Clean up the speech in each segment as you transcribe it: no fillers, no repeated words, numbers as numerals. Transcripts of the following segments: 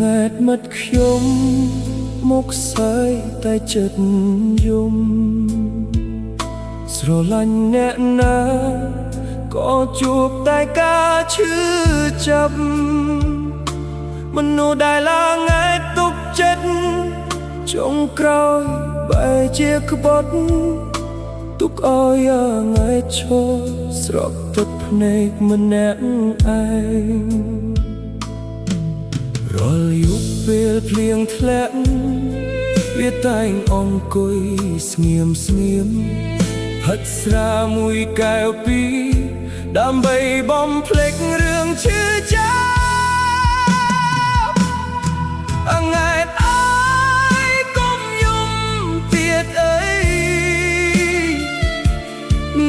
ងែតមិត្តខ្ញុំមុខស្អើយតែចិត្តយំស្រឡាញ់អ្នកណាក៏ជួបតែការឈឺចាប់មនុស្សដែលឡើងឯទុកចិត្តចុងក្រោយបែរជាក្បត់ទុកឲ្យយ៉ាងឯឈរស្រក់ទឹកភ្នែកម្នាក់ឯងរាល់យប់ពេលភ្លៀងធ្លាក់វាតែងអង្គុយស្ងៀមស្ងៀមហិតស្រាមួយកែវពីរដើម្បីបំភ្លេចរឿងឈឺចាប់អង្អែតអើយកុំយំទៀតអី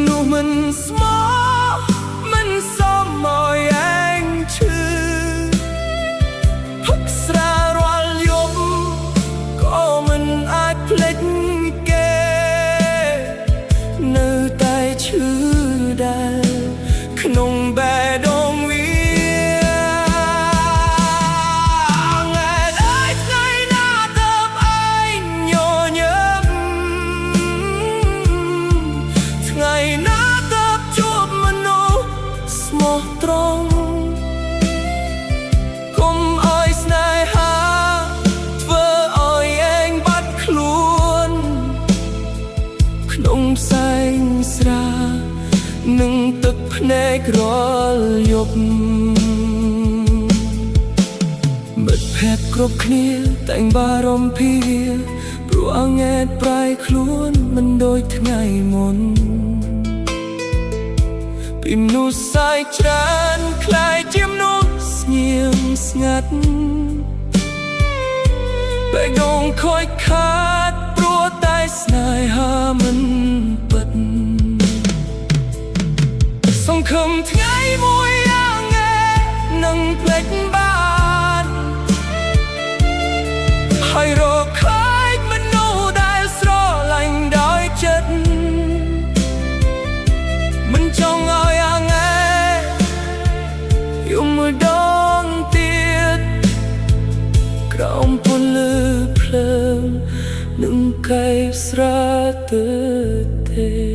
នោះមិនស្មោះមិនសមឲ្យឯងឈឺហឹកស្រារាល់យប់ក៏មិនអាចភ្លេចគេនៅតែឈឺដែរក្នុងបេះដូងវាអង្អែតអើយថ្ងៃណាទើបឯងញញឹមថ្ងៃណាទើបជួបមនុស្សស្មោះត្រង់កុំឲ្យស្នេហាធ្វើឲ្យឯងបាត់ខ្លួនក្នុងផ្សែងស្រានឹងទឹកភ្នែករាល់យប់មិត្តភក្តិគ្រប់គ្នាតែងបារម្ភភាព្រោះអង្អែតប្រែខ្លួនមិនដូចថ្ងៃមុនពីមនុស្សសាយច្រើនคล้ายជាមនុស្សស្ងៀមស្ងាត់បេះដូងខូចខាតព្រោះតែស្នេហាមិនពិតសង្ឃឹមថ្ងៃមួយយ៉ាងឯនឹងភ្លេចបានហើយរកឃើញមនុស្សដែលស្រឡាញ់ដោយចិត្តមិនចង់ឲ្យយ៉ាងឯយំមួយដងទៀតក្រោមពន្លឺភ្លើងនឹងកែស្រាទើទេ